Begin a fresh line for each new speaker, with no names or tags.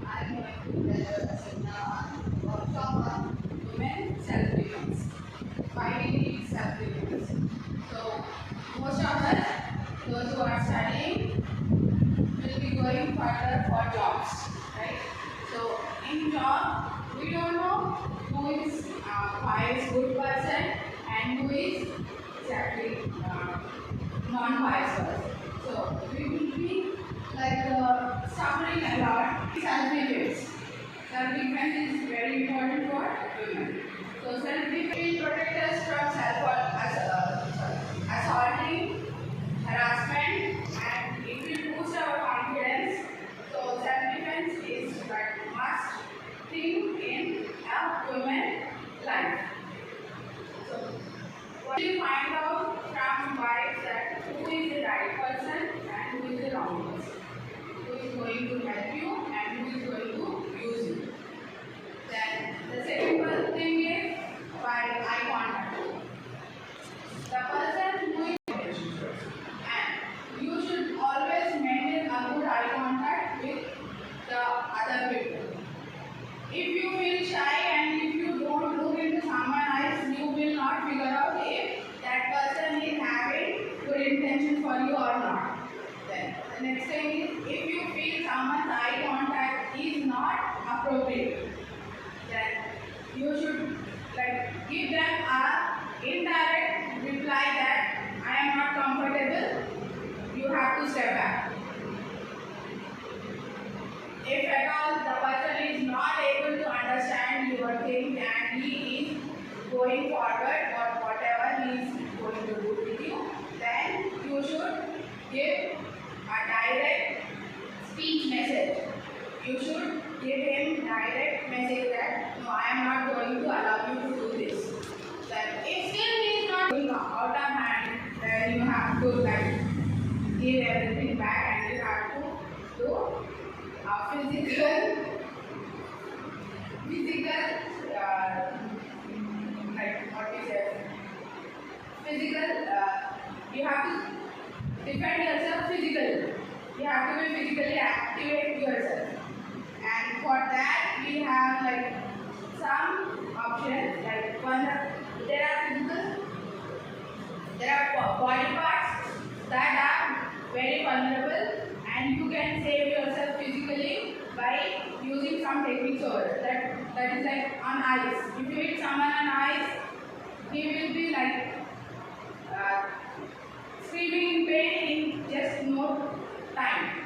I'm going to tell a seminar on workshop on women self-defense. Why we need self-defense. So, most of us, those who are studying, will be going further for jobs, right? So, in job, we don't know who is biased good person and who is exactly non-biased person. So, we will be like suffering a lot. Self-defense. Self-defense is very important for women. So, self-defense will protect us from assaulting, harassment, and it will boost our confidence. So, self-defense is a must thing in a woman's life. So, what do you find out from wives that who is the right person and who is the wrong person? Who is going to help you and who is going to use you? Then the second thing is by eye contact. The person who is and you should always maintain a good eye contact with the other people. If you feel shy and if you don't look into someone's eyes, you will not figure out if that person is having good intention for you or not. Then the next thing is if you feel someone's eye contact is not appropriate, then you should give them a indirect reply that I am not comfortable. You have to step back. If at all the person is not able to understand your thing and he is going forward or whatever he is going to do with you, then you should give a direct speech message. You should give him direct message that no, I am not going to allow you to do this. Then if still he is not going out of hand, then you have to give everything back and you have to do physical, what we say, physical, you have to defend yourself physically. You have to be physically activate yourself. And for that, we have some options, there are body parts that are very vulnerable and you can save yourself physically by using some techniques over that is like on ice. If you hit someone on ice, he will be screaming in pain in just no time.